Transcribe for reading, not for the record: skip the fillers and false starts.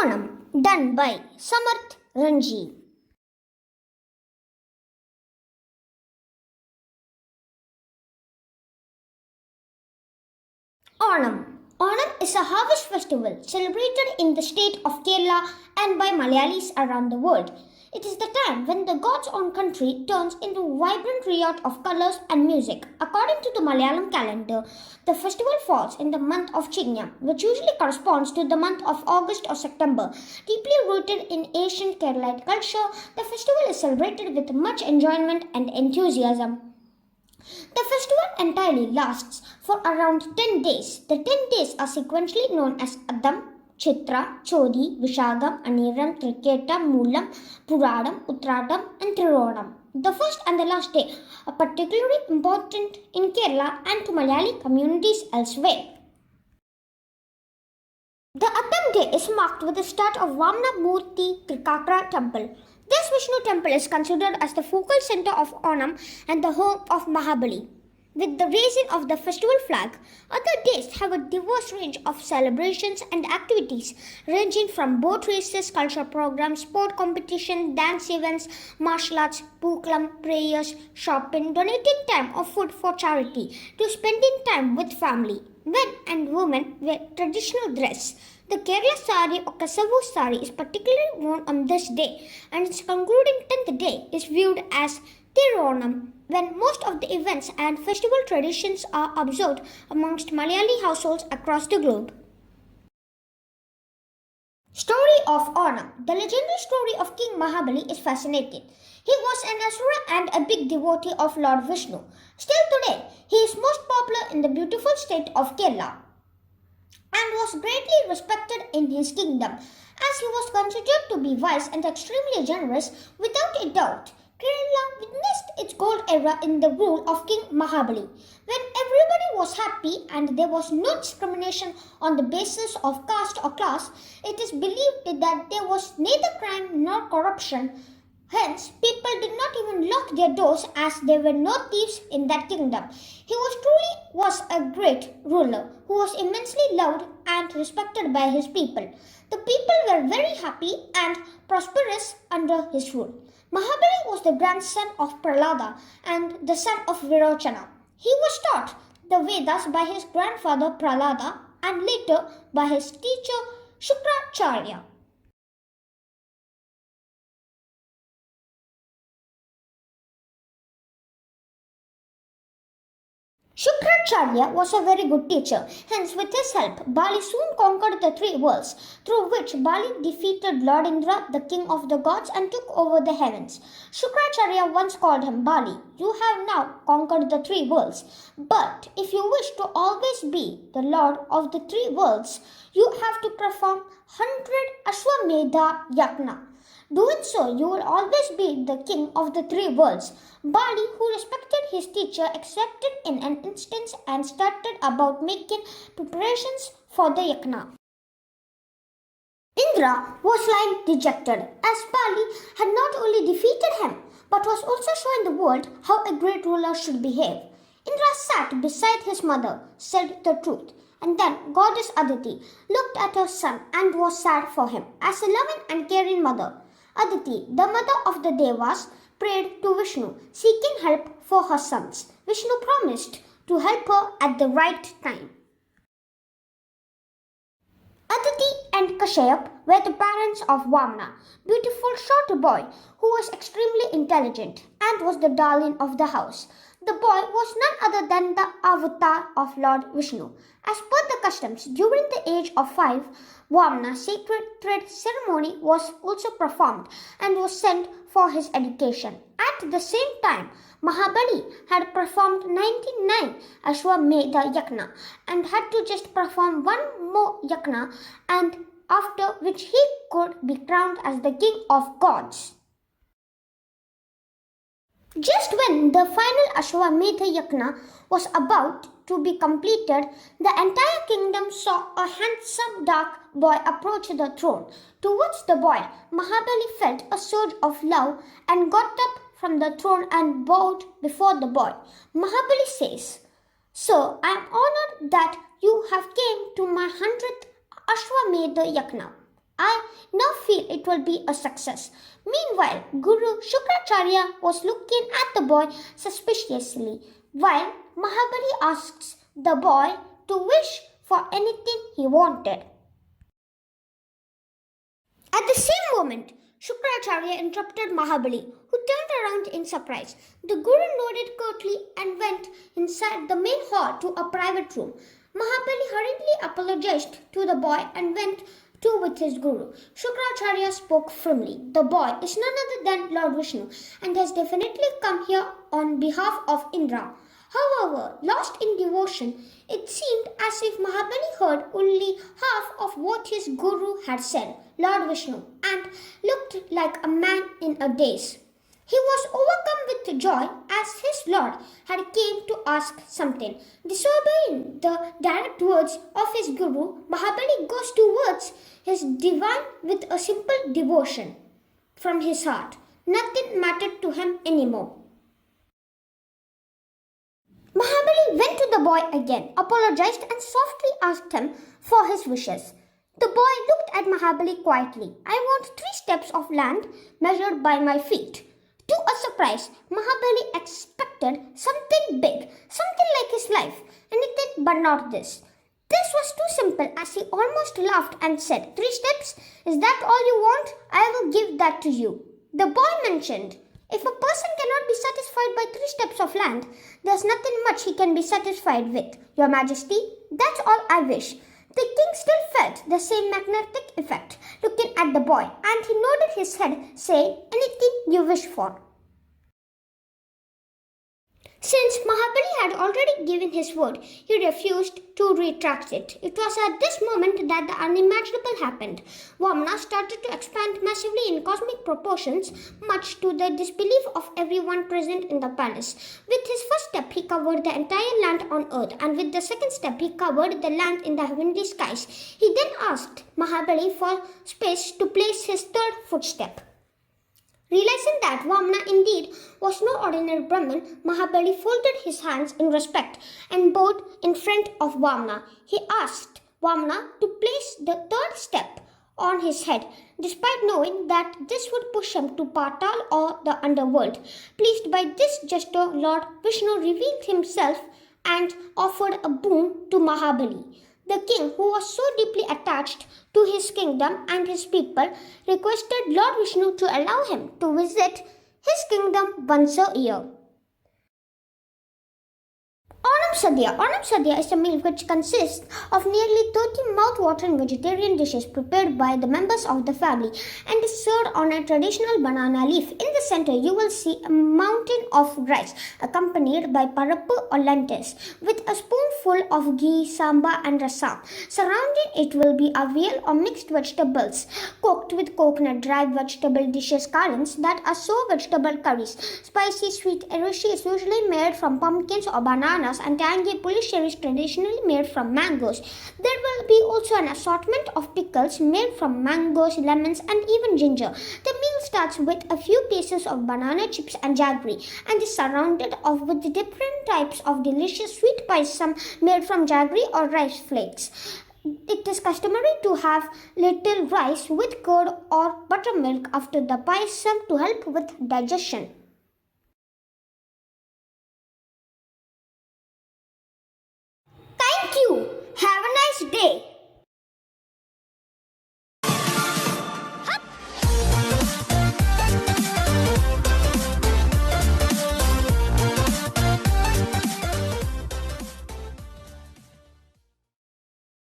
Onam, done by Samarth Ranji. Onam. Onam is a harvest festival celebrated in the state of Kerala and by Malayalis around the world. It is the time when the God's own country turns into a vibrant riot of colors and music. According to the Malayalam calendar, the festival falls in the month of Chignam, which usually corresponds to the month of August or September. Deeply rooted in ancient Keralite culture, the festival is celebrated with much enjoyment and enthusiasm. The festival entirely lasts for around 10 days. The 10 days are sequentially known as Adam, Chitra, Chodi, Vishagam, Aniram, Triketa, Moolam, Puradam, Uttradam, and Thironam. The first and the last day are particularly important in Kerala and to Malayali communities elsewhere. The Adam day is marked with the start of Vamna Murthy Trikakra temple. This Vishnu temple is considered as the focal center of Onam and the home of Mahabali. With the raising of the festival flag, other days have a diverse range of celebrations and activities ranging from boat races, cultural programs, sport competition, dance events, martial arts, pookalam, prayers, shopping, donating time or food for charity, to spending time with family. Men and women wear traditional dress. The Kerala sari or Kasavu sari is particularly worn on this day, and its concluding 10th day is viewed as Thironam, when most of the events and festival traditions are observed amongst Malayali households across the globe. Story of Onam. The legendary story of King Mahabali is fascinating. He was an asura and a big devotee of Lord Vishnu. Still today, he is most popular in the beautiful state of Kerala and was greatly respected in his kingdom, as he was considered to be wise and extremely generous. Without a doubt, Kerala witnessed its gold era in the rule of King Mahabali, when everybody was happy and there was no discrimination on the basis of caste or class. It is believed that there was neither crime nor corruption. Hence, people did not even lock their doors, as there were no thieves in that kingdom. He was a great ruler who was immensely loved and respected by his people. The people were very happy and prosperous under his rule. Mahabali was the grandson of Prahlada and the son of Virochana. He was taught the Vedas by his grandfather Prahlada and later by his teacher Shukracharya. Shukracharya was a very good teacher. Hence, with his help, Bali soon conquered the three worlds, through which Bali defeated Lord Indra, the king of the gods, and took over the heavens. Shukracharya once called him Bali, "You have now conquered the three worlds. But if you wish to always be the lord of the three worlds, you have to perform 100 Ashwamedha Yajna. Doing so, you will always be the king of the three worlds." Bali, who respected his teacher, accepted in an instant and started about making preparations for the yajna. Indra was lying dejected, as Bali had not only defeated him, but was also showing the world how a great ruler should behave. Indra sat beside his mother, said the truth, and then goddess Aditi looked at her son and was sad for him, as a loving and caring mother. Aditi, the mother of the Devas, prayed to Vishnu, seeking help for her sons. Vishnu promised to help her at the right time. Aditi and Kashyap were the parents of Vamna, beautiful short boy who was extremely intelligent and was the darling of the house. The boy was none other than the avatar of Lord Vishnu. As per the customs, during the age of 5, Vamna sacred thread ceremony was also performed and was sent for his education. At the same time, Mahabali had performed 99 Ashwamedha Yajna and had to just perform one more Yajna, and after which he could be crowned as the king of gods. Just when the final Ashwamedha Yajna was about to be completed, the entire kingdom saw a handsome dark boy approach the throne. Towards the boy, Mahabali felt a surge of love and got up from the throne and bowed before the boy. Mahabali says, "Sir, I am honored that you have came to my 100th Ashwamedha Yajna." I now feel it will be a success. Meanwhile, Guru Shukracharya was looking at the boy suspiciously while Mahabali asks the boy to wish for anything he wanted. At the same moment, Shukracharya interrupted Mahabali, who turned around in surprise. The Guru nodded curtly and went inside the main hall to a private room. Mahabali hurriedly apologized to the boy and went to with his Guru. Shukracharya spoke firmly. The boy is none other than Lord Vishnu and has definitely come here on behalf of Indra. However, lost in devotion, it seemed as if Mahabali heard only half of what his guru had said, Lord Vishnu, and looked like a man in a daze. He was overcome with joy as his lord had came to ask something. Disobeying the direct words of his guru, Mahabali goes towards his divine with a simple devotion from his heart. Nothing mattered to him anymore. Mahabali went to the boy again, apologized, and softly asked him for his wishes. The boy looked at Mahabali quietly. I want 3 steps of land measured by my feet. To a surprise, Mahabali expected something big, something like his life, anything but not this. This was too simple as he almost laughed and said, 3 steps? Is that all you want? I will give that to you. The boy mentioned, if a person cannot be satisfied by 3 steps of land, there's nothing much he can be satisfied with. Your Majesty, that's all I wish. The king still felt the same magnetic effect, looking at the boy, and he nodded his head, saying, anything you wish for. Since Mahabali had already given his word, he refused to retract it. It was at this moment that the unimaginable happened. Vamana started to expand massively in cosmic proportions, much to the disbelief of everyone present in the palace. With his first step, he covered the entire land on earth, and with the second step, he covered the land in the heavenly skies. He then asked Mahabali for space to place his third footstep. Realizing that Vamana indeed was no ordinary Brahmin, Mahabali folded his hands in respect and bowed in front of Vamana. He asked Vamana to place the third step on his head, despite knowing that this would push him to Patal or the underworld. Pleased by this gesture, Lord Vishnu revealed himself and offered a boon to Mahabali. The king, who was so deeply attached to his kingdom and his people, requested Lord Vishnu to allow him to visit his kingdom once a year. Onam Sadhya is a meal which consists of nearly 30 mouth-watering vegetarian dishes prepared by the members of the family and is served on a traditional banana leaf. In the center, you will see a mountain of rice accompanied by parappu or lentils with a spoonful of ghee, samba and rasam. Surrounding it will be avial or mixed vegetables cooked with coconut, dry vegetable dishes, currants that are so vegetable curries. Spicy sweet eroshi is usually made from pumpkins or bananas, and tangy pulishery is traditionally made from mangoes. There will be also an assortment of pickles made from mangoes, lemons and even ginger. The meal starts with a few pieces of banana chips and jaggery and is surrounded with the different types of delicious sweet pies, some made from jaggery or rice flakes. It is customary to have little rice with curd or buttermilk after the payasam to help with digestion. Thank you. Have a nice day.